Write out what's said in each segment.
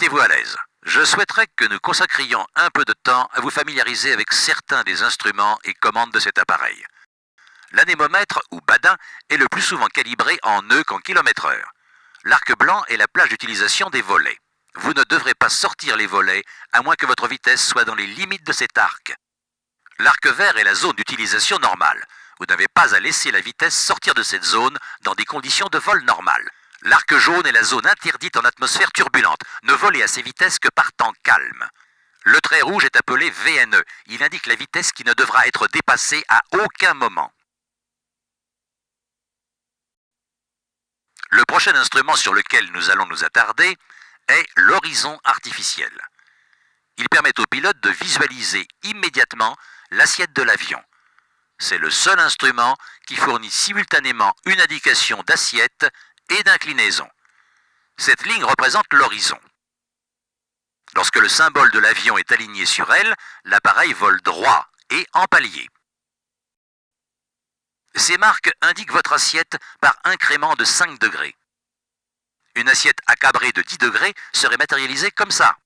Mettez-vous à l'aise. Je souhaiterais que nous consacrions un peu de temps à vous familiariser avec certains des instruments et commandes de cet appareil. L'anémomètre, ou badin, est le plus souvent calibré en nœuds qu'en km/h. L'arc blanc est la plage d'utilisation des volets. Vous ne devrez pas sortir les volets, à moins que votre vitesse soit dans les limites de cet arc. L'arc vert est la zone d'utilisation normale. Vous n'avez pas à laisser la vitesse sortir de cette zone dans des conditions de vol normales. L'arc jaune est la zone interdite en atmosphère turbulente. Ne volez à ces vitesses que par temps calme. Le trait rouge est appelé VNE. Il indique la vitesse qui ne devra être dépassée à aucun moment. Le prochain instrument sur lequel nous allons nous attarder est l'horizon artificiel. Il permet au pilote de visualiser immédiatement l'assiette de l'avion. C'est le seul instrument qui fournit simultanément une indication d'assiette et d'inclinaison. Cette ligne représente l'horizon. Lorsque le symbole de l'avion est aligné sur elle, l'appareil vole droit et en palier. Ces marques indiquent votre assiette par incrément de 5 degrés. Une assiette accabrée de 10 degrés serait matérialisée comme ça.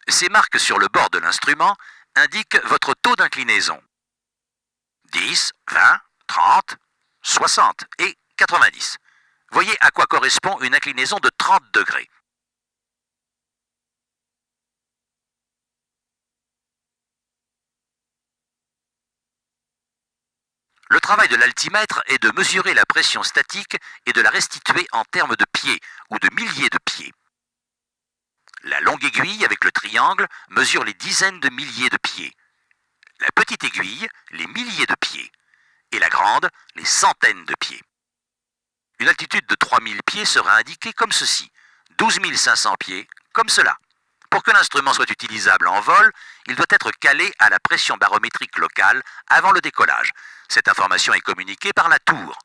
Ces marques sur le bord de l'instrument indiquent votre taux d'inclinaison. 10, 20, 30, 60 et 90. Voyez à quoi correspond une inclinaison de 30 degrés. Le travail de l'altimètre est de mesurer la pression statique et de la restituer en termes de pieds ou de milliers de pieds. La longue aiguille avec le triangle mesure les dizaines de milliers de pieds. La petite aiguille, les milliers de pieds. Et la grande, les centaines de pieds. Une altitude de 3000 pieds sera indiquée comme ceci. 12 500 pieds, comme cela. Pour que l'instrument soit utilisable en vol, il doit être calé à la pression barométrique locale avant le décollage. Cette information est communiquée par la tour.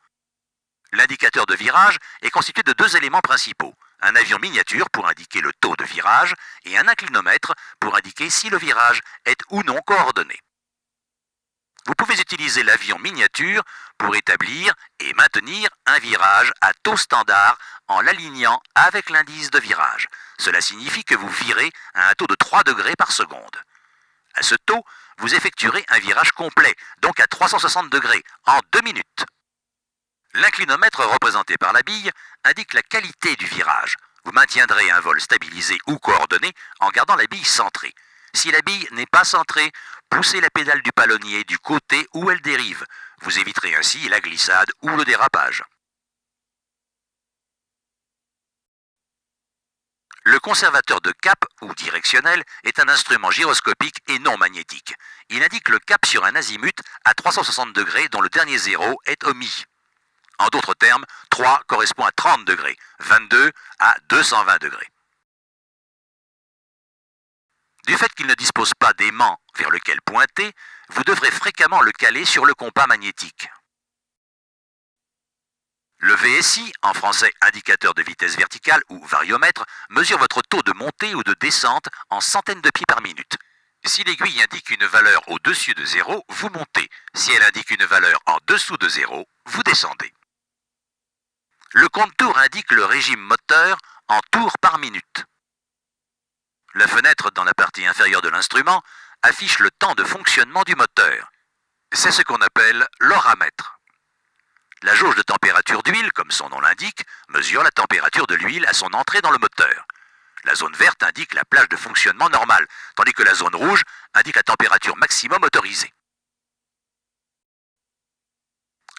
L'indicateur de virage est constitué de 2 éléments principaux. Un avion miniature pour indiquer le taux de virage et un inclinomètre pour indiquer si le virage est ou non coordonné. Vous pouvez utiliser l'avion miniature pour établir et maintenir un virage à taux standard en l'alignant avec l'indice de virage. Cela signifie que vous virez à un taux de 3 degrés par seconde. À ce taux, vous effectuerez un virage complet, donc à 360 degrés, en 2 minutes. L'inclinomètre représenté par la bille indique la qualité du virage. Vous maintiendrez un vol stabilisé ou coordonné en gardant la bille centrée. Si la bille n'est pas centrée, poussez la pédale du palonnier du côté où elle dérive. Vous éviterez ainsi la glissade ou le dérapage. Le conservateur de cap ou directionnel est un instrument gyroscopique et non magnétique. Il indique le cap sur un azimut à 360 degrés dont le dernier zéro est omis. En d'autres termes, 3 correspond à 30 degrés, 22 à 220 degrés. Du fait qu'il ne dispose pas d'aimant vers lequel pointer, vous devrez fréquemment le caler sur le compas magnétique. Le VSI, en français indicateur de vitesse verticale ou variomètre, mesure votre taux de montée ou de descente en centaines de pieds par minute. Si l'aiguille indique une valeur au-dessus de 0, vous montez. Si elle indique une valeur en dessous de 0, vous descendez. Le compte-tours indique le régime moteur en tours par minute. La fenêtre dans la partie inférieure de l'instrument affiche le temps de fonctionnement du moteur. C'est ce qu'on appelle l'horamètre. La jauge de température d'huile, comme son nom l'indique, mesure la température de l'huile à son entrée dans le moteur. La zone verte indique la plage de fonctionnement normale, tandis que la zone rouge indique la température maximum autorisée.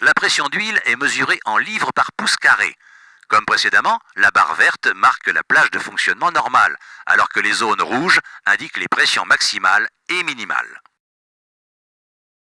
La pression d'huile est mesurée en livres par pouce carré. Comme précédemment, la barre verte marque la plage de fonctionnement normale, alors que les zones rouges indiquent les pressions maximales et minimales.